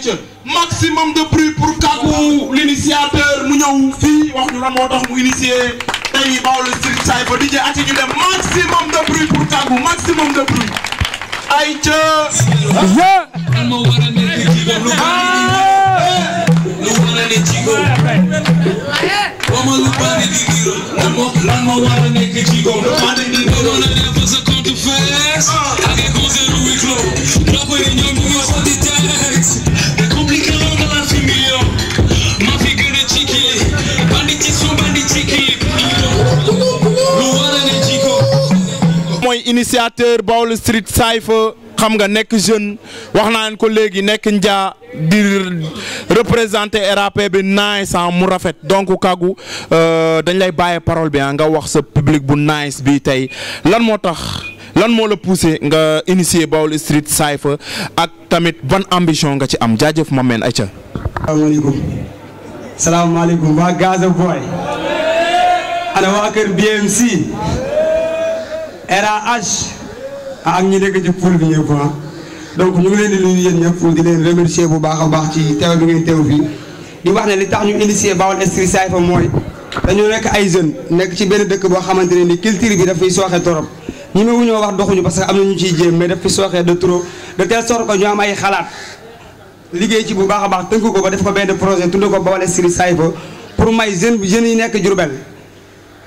ayca maximum de bruit pour Kagou l'initiateur mu ñëw fii wax ñu lan moo tax mu initié tey Baol Street Cypher DJ ati ñu dem maximum de bruit pour Kagou maximum de bruit ayca mooy initiateur Baol Street Cypher xam nga nekk jeune wax naa leen ko léegi nekk njaa di représenter RAP bi nice mu rafet donc Kagou dañ lay bàyyi parole bi nga wax sa public bu nice bi tey lan moo tax lan moo la poussé nga initier Baol Street Cypher ak tamit ban ambition nga ci am jaajëf ma meen ayca. salaamaaleykum waa Gaza Boy ana waa kër BMC RH ak ñi nekk ci pool bi ñëpp donc ñu ngi leen di nuyu yéen ñëpp di leen remercier bu baax a baax ci teew bi ngeen teew fii di wax ne li tax ñu initier Baol Street Cypher mooy dañoo nekk ay jeunes nekk ci benn dëkk boo xamante ne ni culture bi dafay sooxe torop ñi ma wuñoo wax doxuñu parce que am na ñu ciy jéem mais daf fi sooxee de trop de telle sorte que ñu am ay xalaat liggéey ci bu baax a baax tënk ko ba def ko benn projet tudd ko Baol Street Cypher pour may jeunes yi nekk Diourbel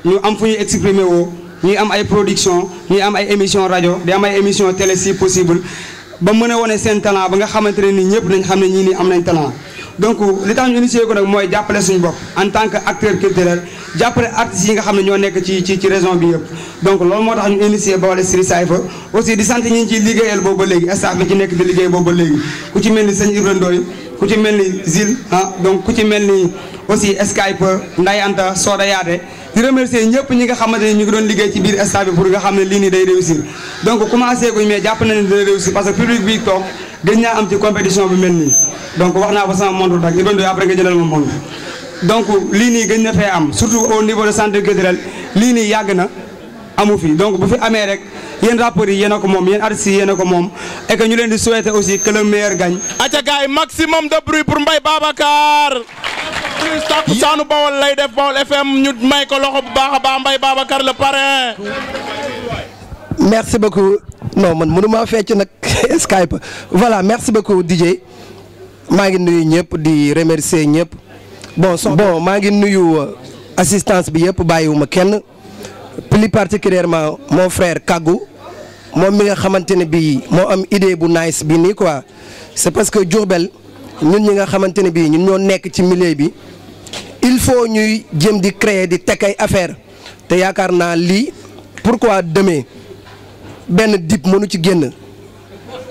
ñu am fu ñuy exprimer woo ñuy am ay production ñuy am ay émission rajo di am ay émission télé si possible ba mën a wane seen talent ba nga xamante ne ni ñëpp nañ xam ne ñii nii am nañ talent donc li tax ñu initié ko nag mooy jàppale suñu bopp en tant que acteur culturel jàppale artistes yi nga xam ne ñoo nekk ci région bi yëpp donc loolu moo tax ñu initié Baol Street Cypher aussi di sant ñi ñu ciy liggéeyal boobu ba léegi staff bi ci nekk di liggéey boobu ba léegi ku ci mel ni sëñ Ibrahima Ndoye ku ci mel ni Zil donc ku ci mel ni aussi Skype Nday Anta Soda Yaate di remercier ñëpp ñi nga xamante ne ñu ngi doon liggéey ci biir staff bi pour nga xam ne lii nii day réussir donc commencé guñ mais jàpp na ne dina réussir parce que public bi toog gën naa am ci compétition bi mel nii donc wax naa ko sama montre dak Ibrahima Ndoye après nga jëlal ma montre donc lii nii gën na fee am surtout au niveau de centre culturel lii nii yàgg na amu fi donc bu fi amee rek yéen rappeurs yi yéen a ko moom yéen artistes yi yéen a ko moom et que ñu leen di souhaiter aussi que le meilleur gagne. aca gars yi maximum de bruit pour Mbaye Babacar. Takkusaanu Baol lay def Baol FM ñu may ko loxo bu baax a baax Mbaye Babacar le parrain. merci beaucoup non man mënuma fecc nag Skype voilà merci beaucoup DJ maa ngi nuyu ñëpp di remercier ñëpp bon maa ngi nuyu assistance bi yëpp bàyyiwuma kenn plus particulièrement mon frère Kagou moom mi nga xamante ne bii moo am idée bu nice bi nii quoi c'est parce que Diourbel ñun ñi nga xamante ne bii ñun ñoo nekk ci milieu bi il faut ñuy jëm di créer di teg ay affaire te yaakaar naa lii pourquoi demee benn dip mënu ci génn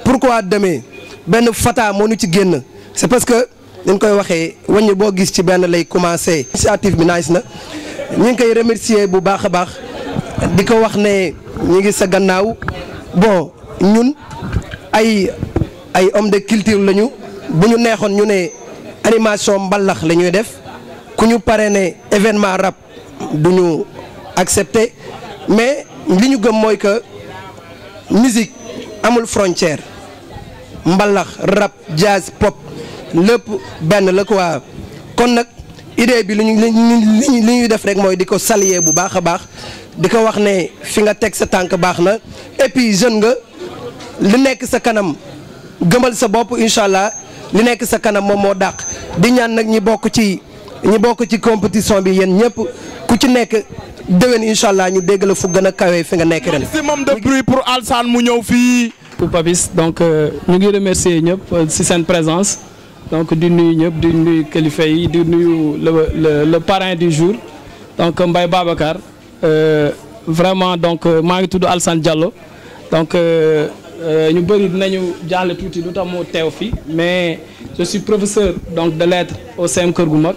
pourquoi demee benn fata mënu ci génn c'est parce que dañ koy waxee wàññi boo gis ci benn lay commencer. initiative bi nice na ñu ngi koy remercier bu baax a baax di ko wax ne ñu ngi sa gannaaw bon ñun ay homme de culture lañu bu ñu neexoon ñu ne animation mbalax la ñuy def ku ñu pare ne événement rap du ñu accepter mais li ñu gëm mooy que musique amul frontière mbalax rap jazz pop lépp benn la quoi kon nag idée bi li ñuy def rek mooy di ko saluer bu baax a baax di ko wax ne fi nga teg sa tànk baax na et puis jeune nga li nekk sa kanam gëmal sa bopp incha allah li nekk sa kanam moom moo dàq di ñaan nag ñi bokk ci compétition bi yéen ñëpp ku ci nekk déwén incha allah ñu dégg la fu gën a kawee fi nga nekk ren. maximum de bruit pour Alsane mu ñëw fii. pour Papis donc ñu ngi remercier ñëpp ci seen présence donc di nuyu ñëpp di nuyu kilifa yi di nuyu le parrain du jour donc Mbaye Babacar vraiment donc maa ngi tudd Alsane Diallo donc. ñu bëri dinañu jaaxle tuuti lu tax moo teew fii mais je suis professeur donc de lettres au CM Kër gu Mag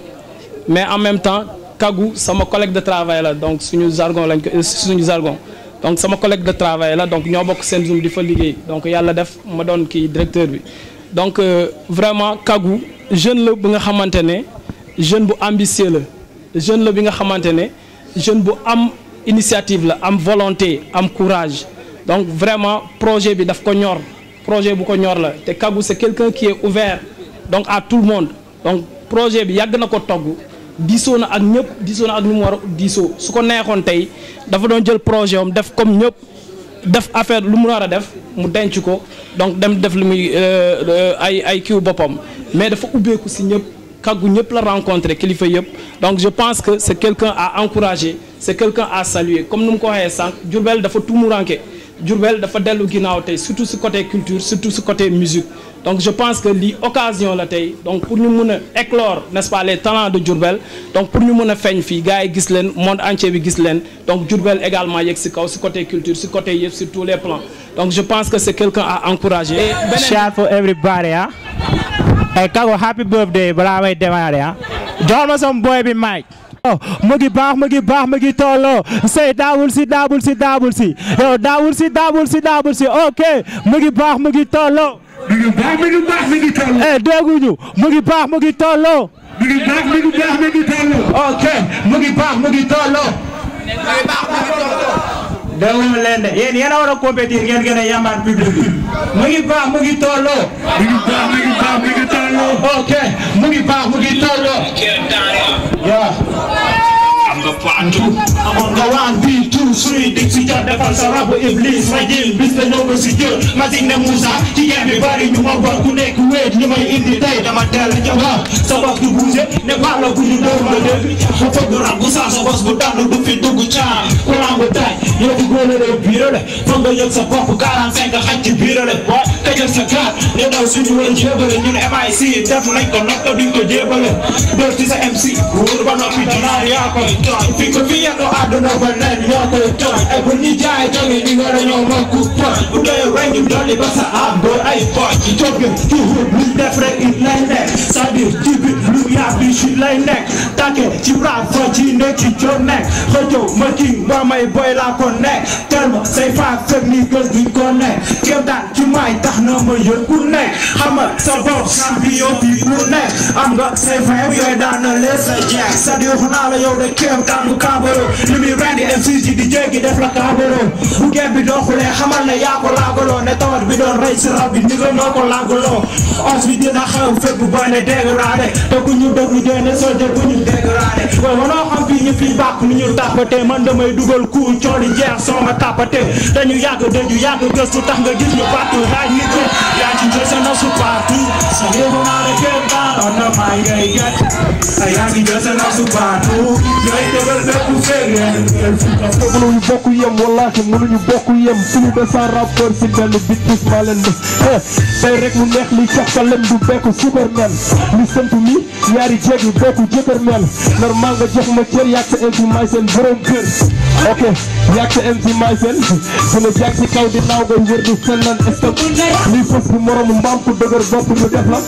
mais en même temps Kagou sama collègue de travail la donc suñu jargon donc sama collègue de travail la donc ñoo bokk seen Zoom di fa liggéey donc yàlla def ma doon kii directeur bi donc vraiment Kagou jeune la bi nga xamante ne jeune bu ambitieux la jeune la bi nga xamante ne jeune bu am initiative la am volonté am courage. Donc vraiment projet bi daf ko ñor projet bu ko ñor la te Kagou c'est quelqu'un qui est ouvert donc à tout le monde donc projet bi yàgg na ko togg diisoo na ak ñëpp diisoo na ak ñu mu war a diisoo su ko neexoon tey dafa doon jël projet am def comme ñëpp def affaire lu mu war a def mu denc ko donc dem def lu muy ay kiw boppam mais dafa ubbeeku si ñëpp kàggu ñëpp la rencontré kilifa yëpp donc je pense que c'est quelqu'un à encourager c'est quelqu'un à saluer comme nu mu ko waxee sànq Diourbel dafa tumuranke Diourbel dafa dellu ginnaaw tey surtout si côté culture surtout si côté musique donc je pense que lii occasion la tey donc pour ñu mën a éclore n'est-ce pas les talents de Diourbel donc pour ñu mën a feeñ fii gars yi gis leen monde entier bi gis leen donc Diourbel également yegg si kaw si côté culture si côté yëpp sur tous les plans donc je pense que c'est quelqu'un à encourager. Shout for everybody ah. Hey Kago happy birthday balaa may démarrer ah. jox ma sama boy bi Mike. mu ngi baax mu ngi baax mu ngi tolloo say daawul si yow daawul si ok mu ngi baax mu ngi tolloo. mu ngi baax mu ngi baax mu ngi tolloo. dégguñu mu ngi baax mu ngi tolloo. mu ngi baax mu ngi baax mu ngi tolloo. ok mu ngi baax mu ngi tolloo. déglu leen de yéen a war a compétir ngeen gën a yambaat public bi mu ngi baax mu ngi tolloo. mu ngi baax mu ngi baax mu ngi tolloo. ok mu ngi baax mu ngi tolloo. amoon nga waan bii tout suy dig si jot defal sa rabu iblis rajim bis la ñëw ba si jot masik ne Moussa ci game bi bari ñu ma bor ku nekk wéet li may indi tey dama teel a jawab sa bopp du bougé ne baax la bu ñu dóor nga dégg bu fëgg rab bu saa sa bos bu tànn du fi dugg caam ku lamb tay yow di góolale biirale foog nga yëg sa bopp 45 xaj ci biirale boo tëjal sa gaar ne daw suñu wër jébale ñun MIC def nañ ko nokk duñ ko jébale dóor ci sa MC wóor ba noppi dinaa yaa koy fi ko fi yàgg àdduna ba nen ñoo koy tooñ ay bu ñu jaay jóge ñu war a ñëw mokku poñ bu doyee weñ ñu dolli ba sa am door ay poñ jóge ci wut lu def rek it lay nekk c'est-à-dire ci bit lu yaa bi ci lay nekk tàkke ci rap fa ci nekk ci job nekk xëjoo ma kii moo may boy laa ko nekk terme say faak fekk ni gës duñ ko nekk kéem daan ci may tax na ma yëg ku nekk xamal sa bopp champion bi ku nekk am nga say fayam yooyu daan na leen sa jeex c'est-à-dire xanaa la yow de kéem tànn kaabaro li muy rendi MC ji di jéggi def la kaabaro bu gem bi doxulee xamal ne yaa ko laagaloo ne tawat bi doon rey si rab bi ni nga noo ko laagaloo os bi dina xew fépp boy ne dégradé te ku ñu déglu dee ne soldier bu ñu dégradé waaye wanoo xam fii ñu fi bàkk nu ñu tàppatee man damay dugal ku cooli jeex soo ma tàppatee dañu yàgg dëju yàgg gëstu tax nga gis ñu partout raaj nit ko yaa ci jël sa nasu partout sa yéego naa ne kéem taan on na maa ngay get yaa ngi jël sa nasu partout ñooy tëgal bépp mënuñu bokk yem wallaahi mënuñu bokk yem plus de 100 rappeurs si benn bit bis maa leen def tey rek mu neex li cax ka leen du bekk superman li sant mi ñaari jeeg yi bokku jëkkër mel normal nga jox ma cër yàgg sa MC may seen borom kër ok yàgg sa MC may seen su la jàgg ci kaw di naaw nga wër du fennan stop lii fës bu moromu mbaam ku dëgër bopp ñu def la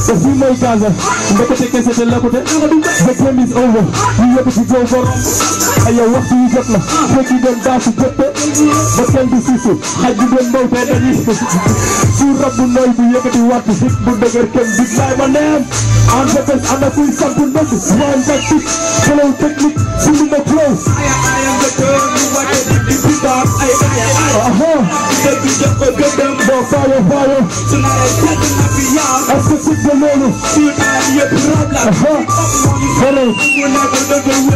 te fii mooy Gaza ndekete kese te lekkute the game is over ñu yëpp ci jow borom ay yow waxtu yu jot na fekk yi doon daa si jotte ba kenn du siisu xaj bi doon mbaw te dañuy su rab bu nooy bu yëkkati wattu hit bu dëgër kenn big laay ma neem en defes ana kuy samp ndënd waan tactique flow technique sulu na flow dëgg jox ko gëddëm boo faayo faayo est-ce que sit de loolu yëpp rab la hello mu nekk dëgg wëri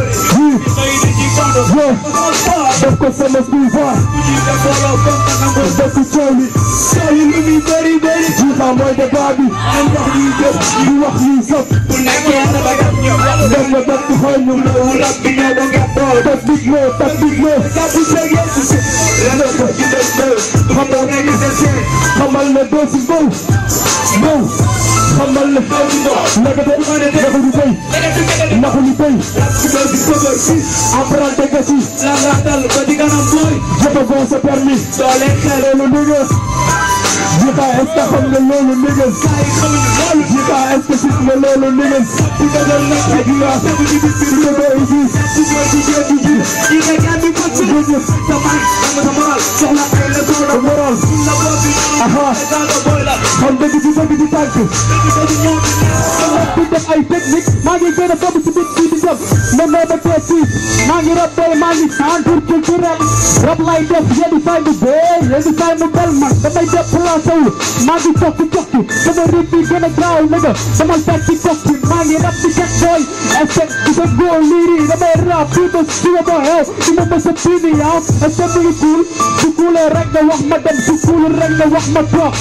def ko sama pouvoir def ko coow li lu muy bëri bëri jiitaa mooy débat bi di wax yuy saf bu nekkee ba def ñoom def nga def di xool ñu rab bi ñoo da nga bool tas big no kàddu seeg yëpp xamal ne doo si mbow xamal ne nekkate naxu di béy apprenti nga si ba di kanam mooy jotagoo sa permis doole xel loolu ndigal Jika est-ce que xam nga loolu ndigal Jika est-ce que sit nga loolu ni ngeen di nga doon nekk ak yaa di nga doon indi di nga di nga di di di nga gàddi ko ci jëf sa man dama sa moral soxla ay la soxla moral la boobi aha xam dëgg ci dëgg ci tànk di def ay technique maa ngi gën a bopp ci bit bi di def mais nee ba tee siis maa ngi rab boy maa ngi centre culturel rab lay def yéen say mu bee yéen say mu bel man damay déplacé wu maa ngi tokki tokki sama rib bi gën a gaaw nigga dama teg ci tokki maa ngi rab di teg boy effect di sa góor liiri damay rab fii ba suba ba xew di ma mësa piini yaw effect bi cool su coolee rek nga wax ma dem su cool rek nga wax ma toog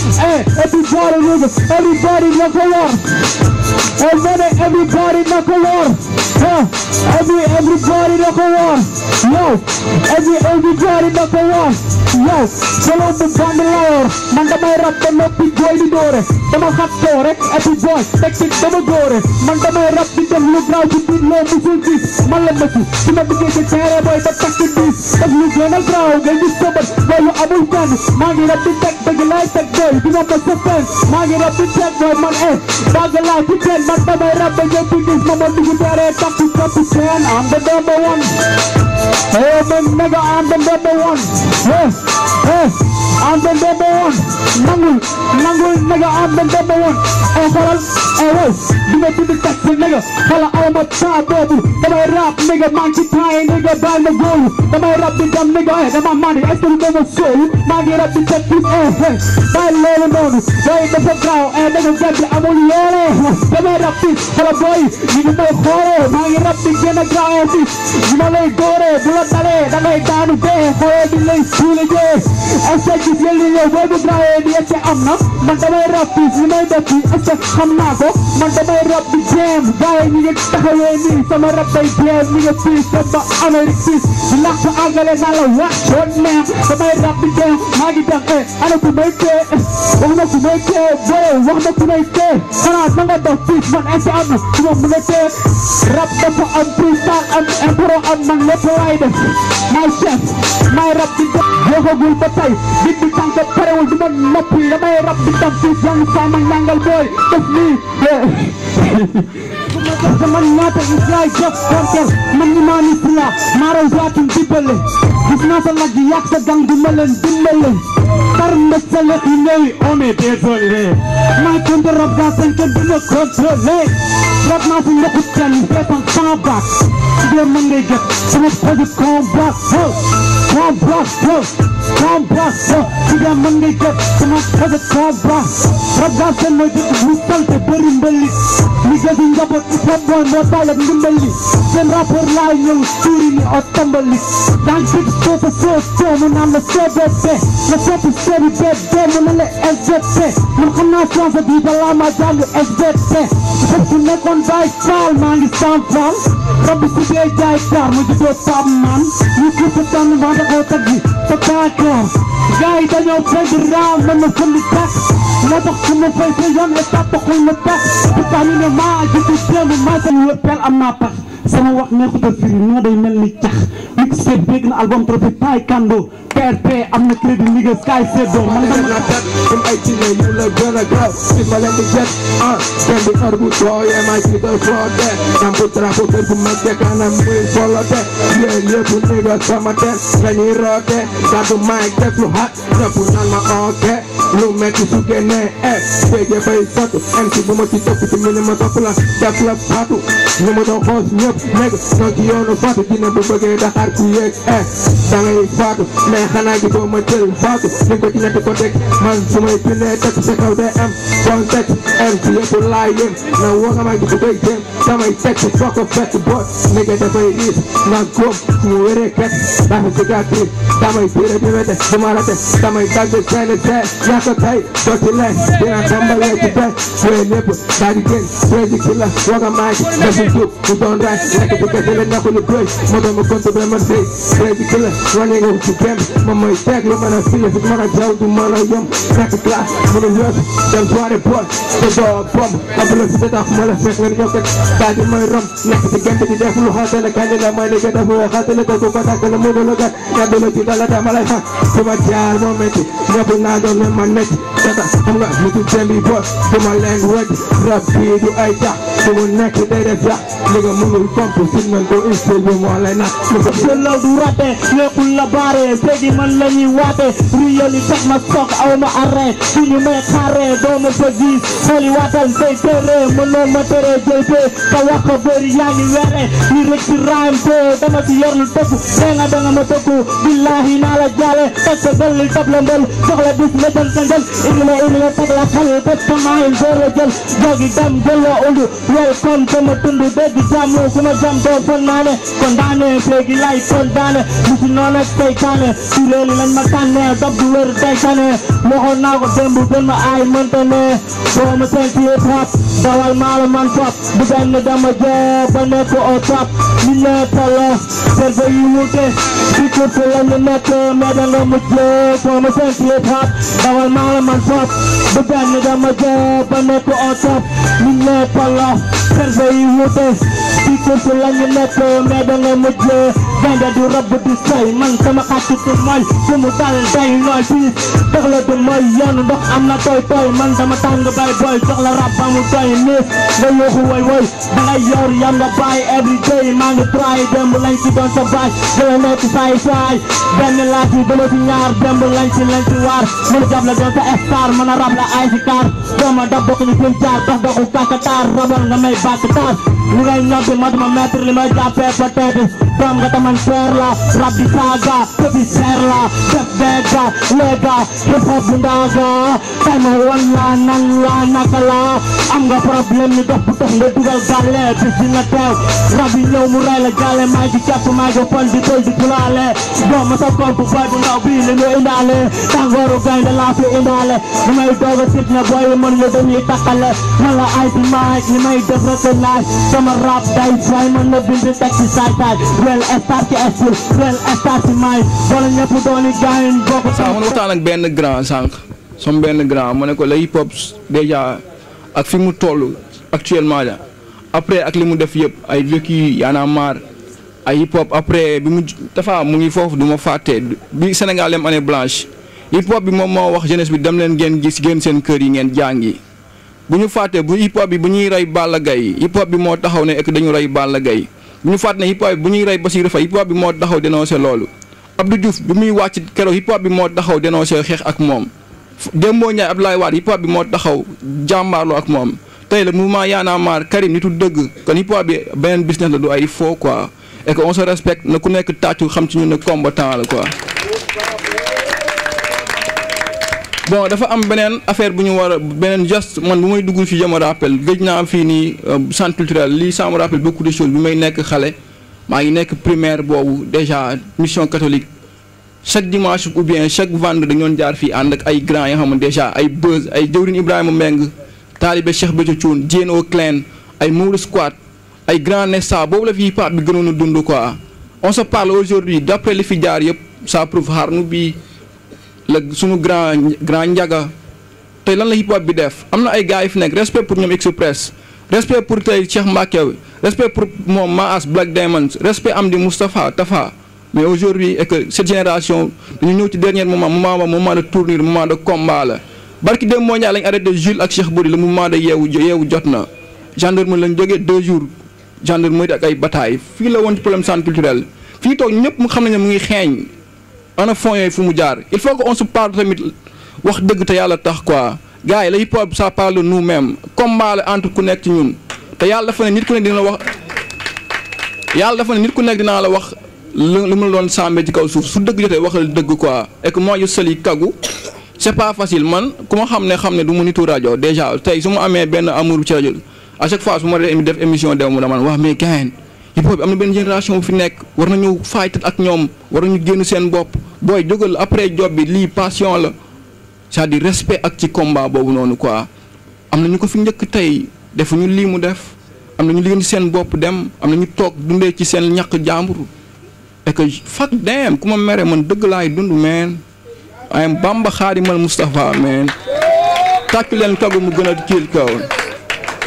everybody nigga everybody na ko war everybody na ko war everybody na ko war yow everybody na ko war yow solo bu bandi la yor man damay rab ba noppi jooy di doore dama xat koo rek boy technique dama góore man damay rab di def lu graaw ci biir loo musul gis man la mësi su ma duggee ci terrain boy ba takk diis def lu gën a graaw nga gis sobat loolu amul fenn maa ngi rab di teg dëgg laay teg boy dina ma sëfeen maa ngi rab di teg boy man bàgg laa ci teen man damay rab ba ñëpp gis ma dugg terrain takk capitaine I'm the number one hey man nigga I'm the number one I'm the number one nangul nigga I'm the number one xoolal wow di nga tudd taxi nigga xoolal aw ma temps boobu damay rap nigga maa ngi ci temps nigga bàyyi ma góolu damay rap di dem nigga dama mani est-ce que dama sóolu maa ngi rap di teg pis bàyyi loolu noonu boy dafa gaaw nigga gàddi amul yoole damay rap pis xoolal boy ñu ngi may xoole maa ngi rap di gën a gaaw pis ñu ma lay doore bu la dalee da ngay daanu dee xoole di lay suule jee est-ce que gis ngeen yow booy bu gaawee di est-ce que am na man damay rap pis li may def fii est-ce que xam naa ko man damay rap di jéem waaye ñi ngi taxawee nii sama rap day jéem ñi ngi fii sama Amérique fii di làkk angale naa la wax doon neex damay rap di jéem maa ngi dem ana ku may tee wax na ku may tee boy wax na ku may tee xanaa na nga dox fii man est-ce que am na su ma mën a tee rap dafa am freestyle am impro am man lépp laay def maay chef maay rap di def joxagul ba tey bit bi tànk parewul du ma noppi damay rap di dem fii jàng saa ma ñàngal booy def nii man ñaata Israël def kontel man ni maa nit la maaraw zaatum dimbale gis naa sa lag yi yàq sa gang du ma leen dimbale tar mbes sa lex yi néewi on est désolé maa konte rab gaa seen kenn du ma contrôlé rab naa si ndoxu teen feetan sans bac dee man ngay gët sama projet combat dee man ngay gët sama projet combat rab gaa seen mooy dëkk lu salte bëri mbali li gësi njaboot ci sa boy moo taal ak ndimbali seen rapport laay ñëw tuuri ni o tambali daan big soosa soo mu naan la CBP la soppi sebi BD mu naan la SVP man xam naa chance bi balaa ma jàng SVP fekk su nekkoon Baye Fall maa ngi sans Fall rab si dee jaay kaar mu juddoo Pape Man ñu ko sa tànn maa daxoo tag bi sa kaakaar gars yi dañoo fay di raam man ma fënd tak moo tax su ma fay sa yoon état taxul ma tax pourtant ñu ne maa jiitu démb maa sa wëppeel am naa tax sama wax neexut a firi noo day mel ni cax mixé bég na album trophée taekwondo PRP am na crédit ligue sky seddo man la tet comme ay tine yu la gën a gaaw si ma leen di jet kenn di xar bu tooyee maa ci doy floote ñam bu trapo kër bu mag de kanam muy folote yéen yëpp nigga sama ten la ñuy roote gàddu mic def lu xat ñëpp naan ma ok lu metti su génnee bége fay sotu MC bu ma ci topp ci mini ma topp la def la fatu ñu ma doon xoos ñëpp nekk ñoo ci yoonu fatu dina bu bëggee daxaar ku yéeg da ngay faatu mais xanaa gi doo ma jël faatu ni ko ci ñetti ko teg man su may pinee teg sa kaw day am contexte MC yëpp laay yëm na waxama gi bu koy jéem damay teg si fokk fekk boot nigga dafay riis na góom su mu wéree ket dafa cicatrice damay biire di wete du ma rate damay dagg seeni see yaa ko tey doo ci leen dina tàmbalee ci tey wéy lépp daa di génn prési ki la waxama gi defu jub mu doon raay lekk bu kese la ñàkk lu doy moo doon ma compte ba ma sëy prési ki la wàññi nga ci gémm moom mooy teg lu mën a file fi mën a jaw du mën a yem nekk classe mënu yootu dem soirée bool te doo bomb ab la fi tax ma la fekk nga ñokkat daa di may rom nekk ci gént di def lu xaatale kañ la may liggéey dafa woo xaatale ko ko takk la mu la gat ñaddu la ci dala dama lay xam su ma jaar moo metti ñëpp naa doon ma nekk tata xam nga nitu dembi boy duma leen wëj rap bii du ay jax du mu nekk day def jax li nga mënul komp si nañ ko instil bi moo lay nax selaw du rate léppul la baare léegi man la ñuy waate riyoli tax ma soog aw ma arrêt su ñu may xaare doo ma fa gis xooli waatal say tere mënoo ma tere jël te ka wax ko bëri yaa ngi were yi rek ci raam te dama ci yor lu tëpp dee nga danga ma tëkku billahi naa la jaale teg ko dal li tab la mbël jox la bis nga jël sa njël indi la teg la xel bés ko maayil door la jël jogi dem jël la uldu welcome sama tund dégg jàmm ku ma jàmm doo fon naa ne kon daane léegi lay kon daane musi noonu ak seytaane ci réeli lañ ma tànne dab du wér day tane waxoon naa ko démb gën ma aay mënta ne boo ma seen ci hip hop dawal maa la man pop bu benn dama jee ba nekk au top li nekk la serve yi wute ci kurtu la ñu nekk mais da nga mujjee boo ma seen ci hip hop dawal maa la man pop bu benn dama jee ba nekk au top li nekk la serve yi wute ci kurtu la ñu nekk mais da nga mujjee gaynde du rab di say man sama xaatitu mooy su mu dal day nooy piis dox la du mooy yoonu ndox am na tooy tooy man dama tàng bay boy jox la rab ba mu doy niis nga yooxu woy woy da ngay yor yam nga bàyyi every day maa ngi try démb lañ ci doon sa baay dala nekk saay saay benn laaj yi dama ci ñaar démb lañ ci waar mën a jàpp la doon sa star mën a rab la ay si kaar dooma dab bokk ñu seen jaar dox doxu kakataar rabal nga may bàkk taar li ngay ñobbi matuma maître li may jàppee peut-être doom nga taman seer la rab di saaga tëbi seer la def beega léega hip hop bu ndaaga tay ma wan la nan la naka la am nga problème ni dox bu tax nga dugal gàlle bis di nga teew rab yi ñëw mu ray la gàlle maa ngi jàpp maa ngi fon di tël di tulaale doom ma sa komp boy bu ndaw bii li nga indaale tàngooru gaynde laa fi indaale li may doog a sit na boy mën la dañuy takkale man la ay di maaj li may def recognize sama rap day fay mën na bind teg ci saay saay wel star ci estil wel star ci maay wala ñëpp dooni gaayin bokk saa mën waxtaan ak benn grand sànq som benn grand mu ne ko la hip hop déjà ak fi mu toll actuellement la après ak li mu def yëpp ay vécu Y'en a marre ay hip hop après bi mu dafa mu ngi foofu du ma fàtte bi Sénégal dem année blanche hip hop bi moom moo wax jeunesse bi dem leen ngeen gis génn seen kër yi ngeen jàngi bu ñu fàtte bu hip hop bi bu ñuy rey Balla Gaye hip hop bi moo taxaw ne ek dañu rey Balla Gaye bu ñu fàtte ne hip hop bi bu ñuy rey Bassirou Faye hip hop bi moo taxaw dénoncé loolu Abdou Diouf bi muy wàcc keroog hip hop bi moo taxaw dénoncé xeex ak moom Dembo Ndiaye Abdoulaye Wade hip hop bi moo taxaw jàmbaarloo ak moom tey le mouvement Y'en a marre Karim nitu dëgg kon hip hop bi beneen business la du ay faux quoi et que on se respecte na ku nekk tàccu xam ci ñun ne combattant la quoi. bon dafa am beneen affaire bu ñu war a beneen geste man bu may dugg fii je me rappelle gëj naa fii nii centre culturel lii ça me rappelle beaucoup de choses bi may nekk xale maa ngi nekk primaire boobu déjà mission catholique chaque dimanche ou bien chaque vendredi dañu doon jaar fii ànd ak ay grands yoo xam ne déjà ay buzz ay jëwriñ Ibrahima Mbengue taalibe Cheikh Béthio Thioune Diène au Clan ay Mourou Squad ay grand Nessa boobu la fi hip hop bi gënoon a dund quoi on se parle aujourd'hui d'après li fi jaar yëpp ça prouve xarnu bi la suñu grand njaga tey lan la hip hop bi def am na ay gars yi fi nekk respect pour ñoom Express respect pour tey Cheikh Mbacké respect pour moom Maas Black Diamonds respect am di Moustapha Tafa mais aujourd'hui et que cette génération dañu ñëw ci dernier moment de tournure moment de combat la barki dem moo ñaa lañ arrêté Jules ak Cheikh Boury le moment de yeewu jot na gendarme lañ jógee 2 jours gendarmerie ak ay bataille fii la woon ci problème centre culturel fii toog ñëpp mu xam nañ ne mu ngi xeeñ ana fond yooyu fu mu jaar il faut que on se parle tamit wax dëgg te yàlla tax quoi gars yi la hip hop ça parle de nous-mêmes combat la entre ku nekk ci ñun te yàlla dafa ne nit ku nekk dina la wax li mu la doon sàmmee ci kaw suuf su dëgg jotee waxal dëgg quoi et que moi je sali kagu c'est pas facile man ku ma xam ne du mu nitu rajo déjà tey su ma amee benn amour ci rajo à chaque fois su ma def émission dew mu dama wax mais gain hip hop bi am na benn génération bu fi nekk war nañu fight ak ñoom war nañu génn seen bopp booy jógal après job bi lii passion la c'est-à-dire respect ak ci combat boobu noonu quoi am na ñu ko fi njëkk tey defuñu lii mu def am na ñu liggéey ci seen bopp dem am na ñu toog dundee ci seen ñàkk jàmbur et que fuck damn ku ma mere man dëgg laay dund man I am Bamba Xaadimal Moustapha man tàccu leen kagu mu gën a kiil kaw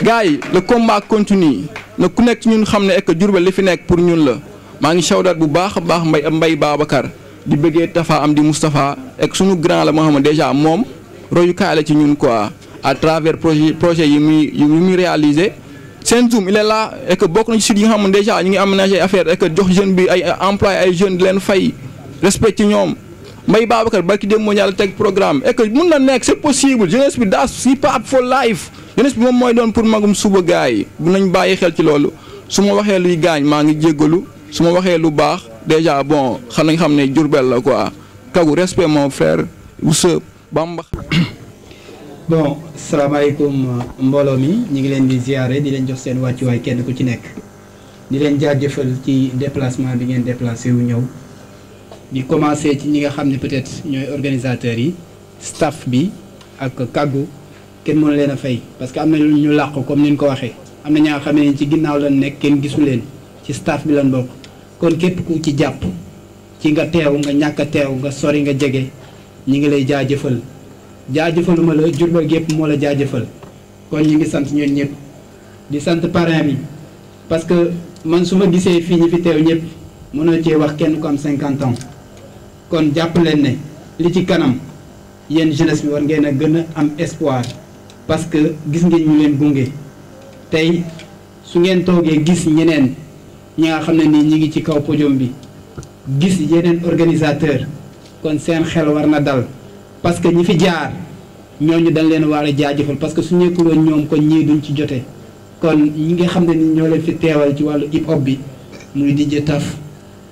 gars yi le combat continue na ku nekk ci ñun xam ne ek Diourbel li fi nekk pour ñun la maa ngi shawdaat bu baax a baax Mbay Babacar di bëggee Tafa am di Moustapha ek suñu grand la moo xam ne déjà moom royukaay la ci ñun quoi à travers projet yi muy réaliser seen Zoom il est là et que bokk na ci sites yi nga xam ne déjà ñu ngi aménagé affaire et que jox jeune bi ay employé ay jeunes di leen fay respect ci ñoom Mbaye Babacar barki dem moo ñaal teg programme et que mun na nekk c'est possible jeunesse bi that's hip hop for life jeunesse bi moom mooy doon pour magum suba gars yi bu nañ bàyyi xel ci loolu su ma waxee luy gaañ maa ngi jéggalu su ma waxee lu baax déjà bon xam nañ xam ne Diourbel la quoi Kagu respect mon frère Ousseu Bamba. bon salaamaaleykum mbooloo mi ñu ngi leen di ziare di leen jox seen wàccuwaay kenn ku ci nekk di leen jaajëfal ci déplacement bi ngeen déplacé wu ñëw di commencé ci ñi nga xam ne peut-être ñooy organisateurs yi staff bi ak Kagu kenn mënu leen a fay parce que am na lu ñu làq comme ni ñu ko waxee am na ñaa nga xam ne ci ginnaaw lan nekk kenn gisu leen ci staff bi lan bokk kon képp ku ci jàpp ci nga teew nga ñàkk a teew nga sori nga jege ñi ngi lay jaajëfal jaajëfaluma la Diourbel gépp moo la jaajëfal kon ñi ngi sant ñoon ñëpp di sant parrain bi parce que man su ma gisee fii ñi fi teew ñëpp mënoo cee wax kenn ku am 50 ans kon jàpp leen ne li ci kanam yéen jeunesse bi war ngeen a gën a am espoir parce que gis ngeen ñu leen gunge tey su ngeen toogee gis ñeneen ñi nga xam ne nii ñi ngi ci kaw podium bi gis yeneen organisateur kon seen xel war na dal parce que ñi fi jaar ñooñu dañ leen war a jaajëfal parce que su nekkul woon ñoom kon ñii duñ ci jote kon ñi nga xam ne ni ñoo leen fi teewal ci wàllu hip hop bi muy DJ Taf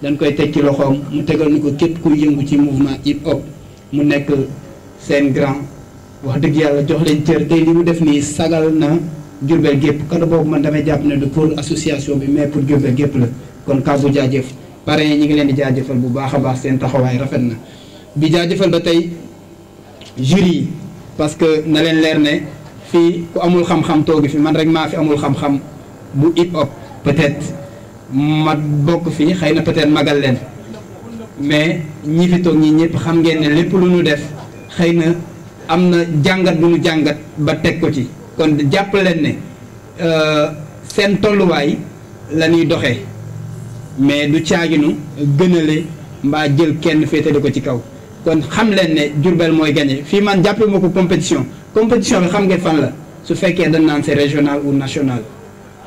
dañ koy teg ci loxoom mu tegal ni ko képp kuy yëngu ci mouvement hip hop mu nekk seen grand wax dëgg yàlla jox leen cër tey li mu def nii sagal na Diourbel gépp kado boobu man damay jàpp ne du pour association bi mais pour Diourbel gépp la kon Kagu jaajëf parrain ñi ngi leen di jaajëfal bu baax a baax seen taxawaay rafet na bi jaajëfal ba tey jury yi parce que na leen leer ne fii ku amul xam-xam toogi fi man rek maa fi amul xam-xam bu hip hop peut-être ma bokk fii xëy na peut-être magal leen mais ñi fi toog ñi ñëpp xam ngeen ne lépp lu ñu def xëy na am na jàngat bu ñu jàngat ba teg ko ci kon jàpp leen ne seen tolluwaay la ñuy doxee mais du caaginu gënale mbaa jël kenn féetale ko ci kaw kon xam leen ne Diourbel mooy gagné fii man jàppee ma ko compétition bi xam nga fan la su fekkee dañ naan c'est régional ou national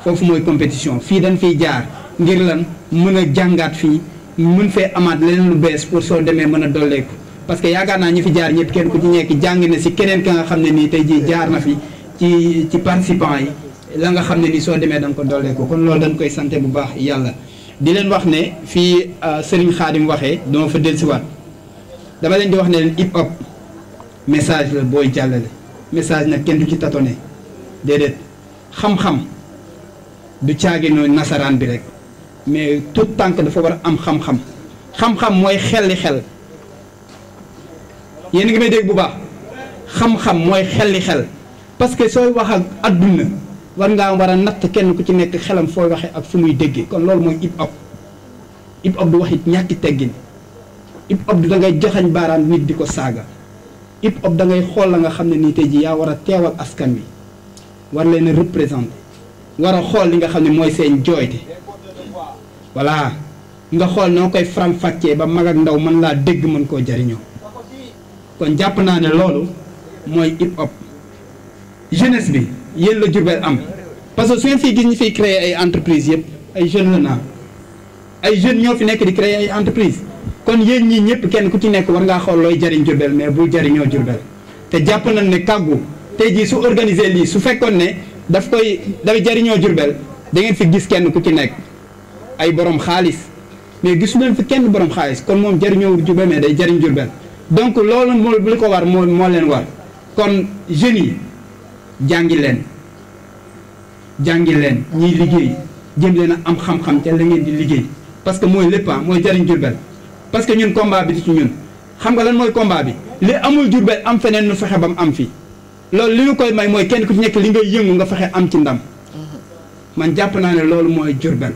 foofu mooy compétition fii dañ fiy jaar ngir lan mën a jàngaat fii mën fee amaat leneen lu bees pour soo demee mën a dolleeku parce que yaakaar naa ñi fi jaar ñëpp kenn ku ci nekk jàng na si keneen ka nga xam ne nii tey jii jaar na fi ci participants yi la nga xam ne nii soo demee da nga ko dolleeku kon loolu dañ koy santé bu baax yàlla di leen wax ne fii Serigne Khadim waxee dama fa dellusiwaat dama leen di wax ne leen hip hop message la booy jàllale message nag kenn du ci tâtonner déedéet xam-xam du caagino nasaraan bi rek mais tout tànk dafa war a am xam-xam xam-xam mooy xelli xel yéen ngi may dégg bu baax xam-xam mooy xelli xel parce que sooy wax ak adduna war ngaa war a natt kenn ku ci nekk xelam fooy waxee ak fu muy déggee kon loolu mooy hip hop hip hop du wax it ñàkki teggin hip hop du da ngay joxañ baaraam nit di ko saaga hip hop da ngay xool la nga xam ne nii tey jii yaa war a teewal askan wi war leen a représenter war a xool li nga xam ne mooy seen jooyte voilà nga xool noo koy faram-fàccee ba mag ak ndaw mën laa dégg mën koo jariñoo kon jàpp naa ne loolu mooy hip hop jeunesse bi yéen la Diourbel am parce que su ngeen fii gis ñu fiy créer ay entreprise yëpp ay jeunes la naa ay jeunes ñoo fi nekk di créer ay entreprise kon yéen ñii ñëpp kenn ku ci nekk war ngaa xool looy jariñ Diourbel mais bul jariñoo Diourbel te jàpp nañ ne Kagu tey jii su organiser lii su fekkoon ne dafay jariñoo Diourbel da ngeen fi gis kenn ku ci nekk ay borom xaalis mais gisu leen fi kenn borom xaalis kon moom jariñoo Diourbel mais day jariñ Diourbel donc loolu moo li ko war moo leen war kon jeunes yi jàngi leen ñiy liggéey jëm leen a am xam-xam te la ngeen di liggéey parce que mooy lépp mooy jariñ Diourbel parce que ñun combat bi ci ñun xam nga lan mooy combat bi li amul Diourbel am feneen nu fexe ba mu am fii loolu li ñu koy may mooy kenn ku ci nekk li ngay yëngu nga fexe am ci ndam man jàpp naa ne loolu mooy Diourbel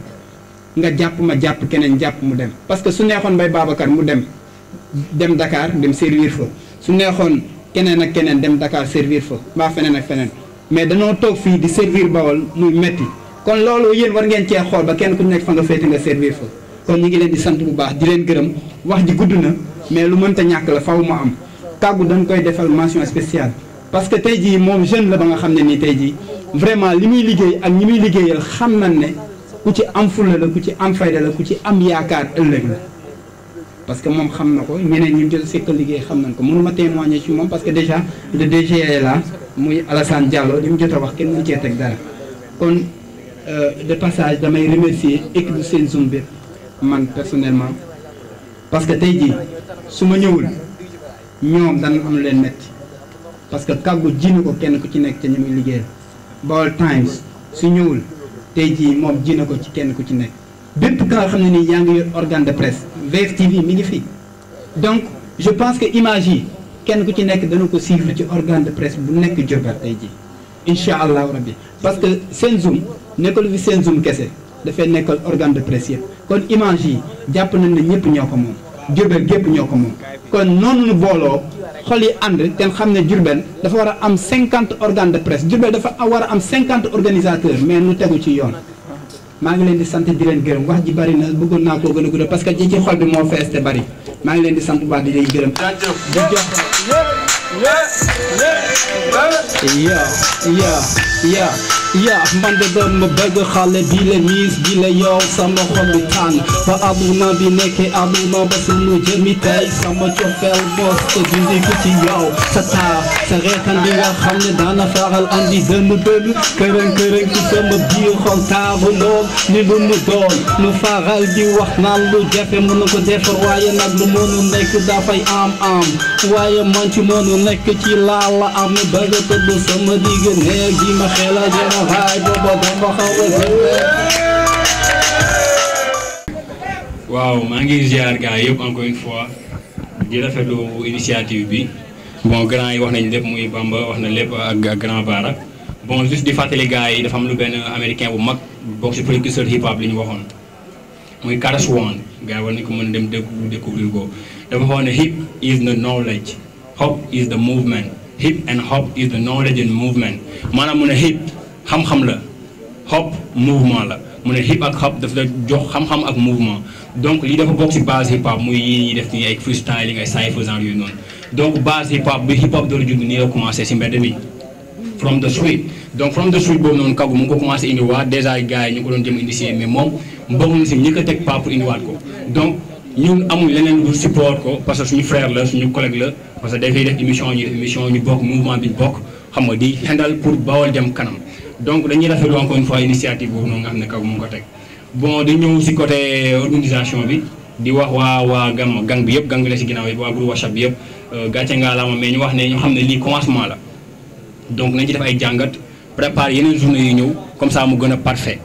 nga jàpp ma jàpp keneen jàpp mu dem parce que su neexoon Mbaye Babacar mu dem Dakar dem servir fa su neexoon keneen ak keneen dem Dakar servir fa mbaa feneen ak feneen mais danoo toog fii di servir Bawol muy metti kon loolu yéen war ngeen cee xool ba kenn ku nekk fa nga féete nga servir fa kon ñu ngi leen di sant bu baax di leen gërëm wax ji gudd na mais lu mënta ñàkk la faw mu am Kàggu dañ koy defal mention spéciale parce que tey jii moom jeune la ba nga xam ne nii tey jii vraiment li muy liggéey ak ñi muy liggéeyal xam nañ ne ku ci am fulla la ku ci am fayda la ku ci am yaakaar ëllëg la parce que moom xam na ko ñeneen ñu jot sekk liggéey xam nañ ko mënuma témoigner ci moom parce que déjà le DG est là muy Alassane Diallo li mu jot a wax kenn mënu cee teg dara kon de passage damay remercier équipe bu Senzoom bi man personnellement parce que tey jii su ma ñëwul ñoom dana am leen metti parce que Kàggu ji na ko kenn ku ci nekk ca ñu muy liggéeyal Baol Times su ñëwul tey jii moom ji na ko ci kenn ku ci nekk bépp ka nga xam ne nii yaa ngi yor organe de presse VFtv mi ngi fi donc je pense que image yi kenn ku ci nekk dana ko suivre ci organe de presse bu nekk Diourbel tey jii incha allahu rabbi parce que Senzoom nekkul fi Senzoom kese dafay nekkal organe de presse yëpp kon image yi jàpp nañ ne ñëpp ñoo ko moom Diourbel gépp ñoo ko moom kon noonu nu booloo xol yi ànd te xam ne Diourbel dafa war a am 50 organes de presse Diourbel dafa war a am 50 organisateurs mais nu tegu ci yoon maa ngi leen di sant di leen gërëm wax ji bari na bëggoon naa koo gën a gudd parce que ji ci xol bi moo fees te bari maa ngi leen di sant bu baax di leen gërëm di jox yaa man de doon ma bëgg xale bi la miis bi la yow sama xol bi tànn ba àdduna bi nekkee àdduna ba sunu jëmi tey sama cofeel mos te dindi ko ci yow sa taar sa reetaan bi nga xam ne daana faral andi dënn kërën ci sama biir xol taaru lool ni lu mu doon lu faral di wax naan lu jafe mën na ko defar waaye nag lu mënu nekk dafay am waaye man ci mënu nekk ci laal la am na bëgg tëdd sama digg neeg ji ma xela jëma waay booba dama xaw a waaw maa ngi ziar gars yëpp encore une fois di rafetlu initiative bi bon grand yi wax nañ lépp muy Bamba wax na lépp ak grand Bara bon juste di fàttali gars yi dafa am lu benn américain bu mag bokk ci précurseur hip hop li ñu waxoon muy Karas One gars yi war nañ ko mën dem découvrir ko dafa waxoon ne hip is the knowledge hop is the movement hip and hop is the knowledge and movement maanaam mu ne hip xam-xam la hop mouvement la mu ne hip ak hop daf la jox xam-xam ak mouvement donc lii dafa bokk ci base hip hop muy yii ñuy def nii ay freestyle ay cypher genre yooyu noonu donc base hip hop bi hip hop doon judd nii la commencé ci mbedd mi from the street donc from the street boobu noonu Kàggu mu ngi ko commencé indiwaat déjà gars yi ñu ko doon jëm initier mais moom mbokk na ci ñi ko teg pas pour indiwaat ko donc ñun amul leneen lu support ko parce que suñu frère la suñu collègue la parce que dafay def émission ñu bokk mouvement bi ñu bokk xam nga di xendal pour Bawol dem kanam donc dañuy rafetlu encore une fois initiative boobu noonu nga xam ne Kàggu mu ngi ko teg bon di ñëw ci côté organisation bi di wax waa gang bi yëpp gang bi la ci ginnaaw yëpp waa groupe WhatsApp bi yëpp gàcce ngaa la mais ñu wax ne ñu xam ne lii commencement la donc nañ ci def ay jàngat préparer yeneen journée yi ñëw comme ça mu gën a parfait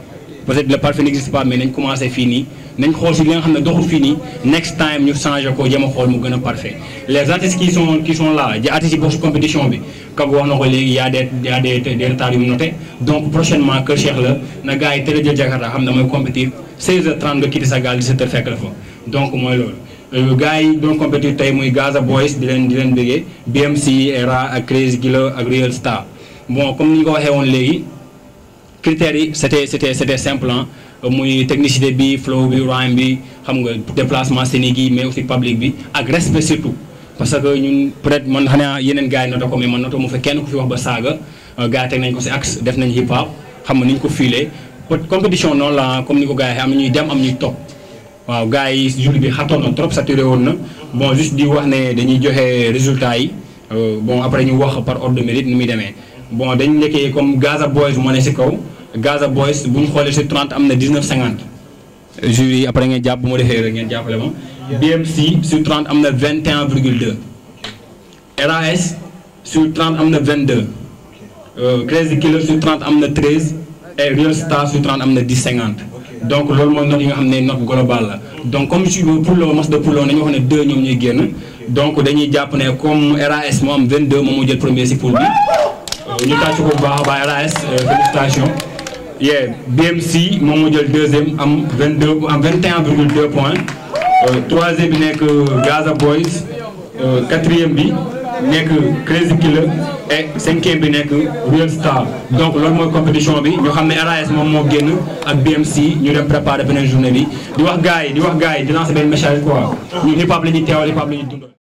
peut-être le parfait n'existe pas mais nañ commencé fii nii nañ xool si li nga xam ne doxul fii nii next time ñu changé ko jéem a xool mu gën a parfait les artistes qui sont là di artistes yi bokk si compétition bi Kàggu wax na ko léegi y a des retards yu mu noté donc prochainement Kër Cheikh la na gars yi teel a jël Jakarta xam ne mooy compétir 16h30 nga quitté sa gaal 17h fekk la fa donc mooy loolu gars yi doon compétir tey muy Gaza Boys di leen bëggee BMC Era ak Crazy Killer ak Real Star bon comme ni ñu ko waxee woon léegi critères yi c'était simple muy technicité bi flow bi rhyme bi xam nga déplacement scénique yi mais aussi public bi ak respect surtout parce que ñun peut-être man xanaa yeneen gars yi noto ko mais man noto mu fa kenn ku fi wax ba saaga gars yi teg nañ ko ci axe def nañ hip hop xam nga ni ñu ko filer compétition noonu la comme ni ko gars yi am na ñuy dem am ñuy topp waaw gars yi jour bi xatoon na trop saturé woon na bon juste di wax ne dañuy joxe résultats yi bon après ñu wax par ordre de mérite ni muy demee bon dañ nekkee comme Gaza Boys moo ne ci kaw Gaza Boys bu ñu xoolee sur 30 am na 19,50 jury après ngeen jàpp bu ma defee rek ngeen jàppale ma BMC sur 30 am na 21,2 RAS sur 30 am na 22 Crazy Killer sur 30 am na 13 et Real Star sur 30 am na 10,50 donc loolu mooy note yi nga xam ne note globale la donc comme si pour le match de poule nañu wax ne 2 ñoom ñuy génn donc dañuy jàpp ne comme RAS moo am 22 moom moo jël premier si poule bi ñu tàcc ko bu baax a baax RAS félicitations. BMC moom moo jël deuxième am 21,2 points troisième bi nekk Gaza Boys quatrième bi nekk Crazy Killer et cinquième bi nekk Real Star donc loolu mooy compétition bi ñu xam ne RAS moom moo génn ak BMC ñu dem préparer beneen journée bi di wax gars yi di lancer benn message quoi ñun hip hop la ñuy teewal hip hop la ñuy dundal